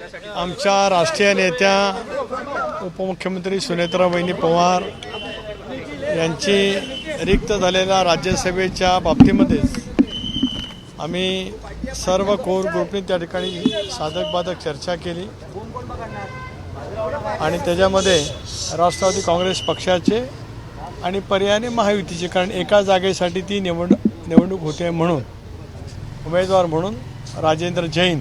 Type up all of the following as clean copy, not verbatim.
आमच्या राष्ट्रीय नेत्या उपमुख्यमंत्री सुनेत्राबाई पवार यांची रिक्त झालेल्या राज्यसभेच्या बाबतीमध्येच आम्ही सर्व कोर ग्रुपनी त्या ठिकाणी साधक बाधक चर्चा केली आणि त्याच्यामध्ये राष्ट्रवादी काँग्रेस पक्षाचे आणि पर्यायाने महायुतीचे, कारण एका जागेसाठी ती निवडणूक होते म्हणून उमेदवार म्हणून राजेंद्र जैन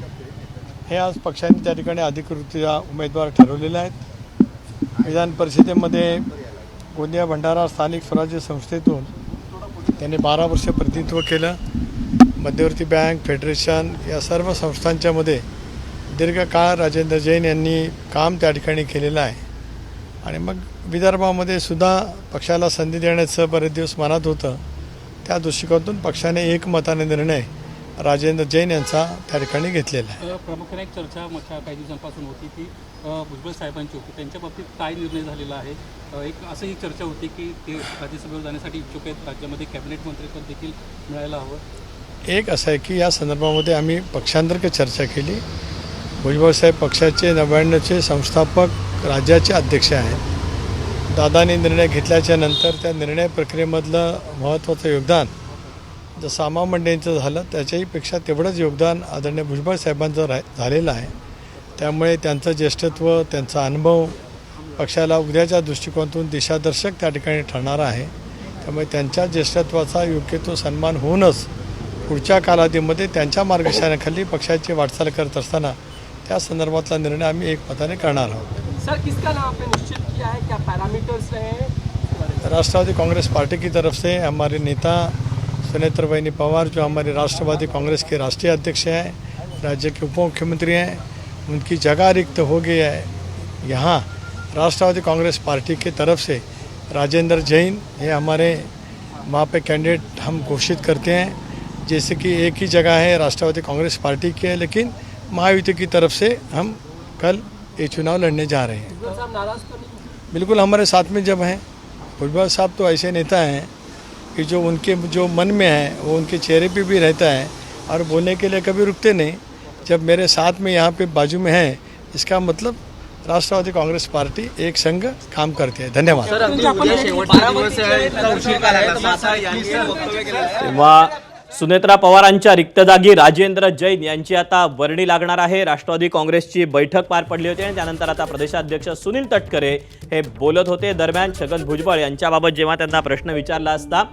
हे आज पक्षाने त्या ठिकाणी अधिकृतरित्या उमेदवार ठरवलेले आहेत। विधान परिषदेमध्ये गोंदिया भंडारा स्थानिक स्वराज्य संस्थेतून त्यांनी 12 वर्ष प्रतिनिधित्व केलं। मध्यवर्ती बँक, फेडरेशन या सर्व संस्थांच्यामध्ये दीर्घकाळ राजेंद्र जैन यांनी काम त्या ठिकाणी केलेलं आहे आणि मग विदर्भामध्ये सुद्धा पक्षाला संधी देण्याचं बरेच दिवस मनात होतं। त्या दृष्टिकोनातून पक्षाने एकमताने निर्णय राजेंद्र जैन यांचा त्या ठिकाणी घेतलेला आहे। प्रामुख्याने एक चर्चा मागच्या काही दिवसांपासून होती ती भुजबळ साहेबांची होती, त्यांच्या बाबतीत काय निर्णय झालेला आहे? एक असंही चर्चा होती की ते राज्यसभेवर जाण्यासाठी इच्छुक आहेत, राज्यामध्ये कॅबिनेट मंत्रीपद देखील मिळायला हवं। एक असं आहे की या संदर्भामध्ये आम्ही पक्षांतर्गत चर्चा केली। भुजबळ साहेब पक्षाचे 99चे संस्थापक राज्याचे अध्यक्ष आहेत। दादांनी निर्णय घेतल्याच्या नंतर त्या निर्णय प्रक्रियेमधलं महत्त्वाचं योगदान जसं आम्हा मंडळींचं झालं त्याच्याहीपेक्षा तेवढंच योगदान आदरणीय भुजबळ साहेबांचं झालेलं आहे। त्यामुळे त्यांचं ज्येष्ठत्व, त्यांचा अनुभव पक्षाला उद्याच्या दृष्टिकोनातून दिशादर्शक त्या ठिकाणी ठरणार आहे। त्यामुळे त्यांच्या ज्येष्ठत्वाचा योग्य तो सन्मान होऊनच पुढच्या कालावधीमध्ये त्यांच्या मार्गदर्शनाखाली पक्षाची वाटचाल करत असताना त्या संदर्भातला निर्णय आम्ही एकमताने करणार आहोत। सर, किसका नाम आपने निश्चित किया है, क्या पैरामीटर्स रहे? राष्ट्रवादी कांग्रेस पार्टी की तरफ से हमारे नेता सुनेत्राबाई पवार जो हमारे राष्ट्रवादी कांग्रेस के राष्ट्रीय अध्यक्ष हैं, राज्य के उप मुख्यमंत्री हैं, उनकी जगह रिक्त हो गई है। यहाँ राष्ट्रवादी कांग्रेस पार्टी की तरफ से राजेंद्र जैन ये हमारे वहाँ पे कैंडिडेट हम घोषित करते हैं। जैसे कि एक ही जगह है राष्ट्रवादी कांग्रेस पार्टी की है, लेकिन महायुति की तरफ से हम कल ये चुनाव लड़ने जा रहे हैं। भुजबल साहब नाराज तो नहीं? बिल्कुल हमारे साथ में जब हैं। भुजबल साहब तो ऐसे नेता हैं कि जो उनके जो मन में है वो उनके चेहरे पे भी रहता है और बोलने के लिए कभी रुकते नहीं। जब मेरे साथ में यहाँ पे बाजू में है, इसका मतलब राष्ट्रवादी कांग्रेस पार्टी एक संघ काम करते हैं। धन्यवाद। तेव्हा सुनेत्रा पवारांच्या रिक्त जागी राजेंद्र जैन यांची आता वर्णी लागणार आहे। राष्ट्रवादी काँग्रेसची बैठक पार पडली होती आणि त्यानंतर आता प्रदेशाध्यक्ष सुनील तटकरे हे बोलत होते। दरम्यान छगन भुजबळ यांच्याबाबत जेव्हा त्यांना प्रश्न विचारला असता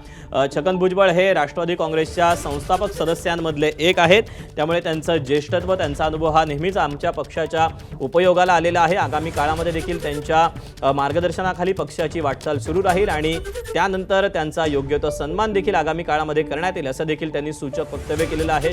छगन भुजबळ हे राष्ट्रवादी काँग्रेसच्या संस्थापक सदस्यांमधले एक आहेत, त्यामुळे त्यांचं ज्येष्ठत्व, त्यांचा अनुभव हा नेहमीच आमच्या पक्षाच्या उपयोगाला आलेला आहे। आगामी काळामध्ये देखील त्यांच्या मार्गदर्शनाखाली पक्षाची वाटचाल सुरू राहील आणि त्यानंतर त्यांचा योग्य तो सन्मान देखील आगामी काळामध्ये करण्यात येईल असं देखील त्यांनी सूचक वक्तव्य केलेलं आहे।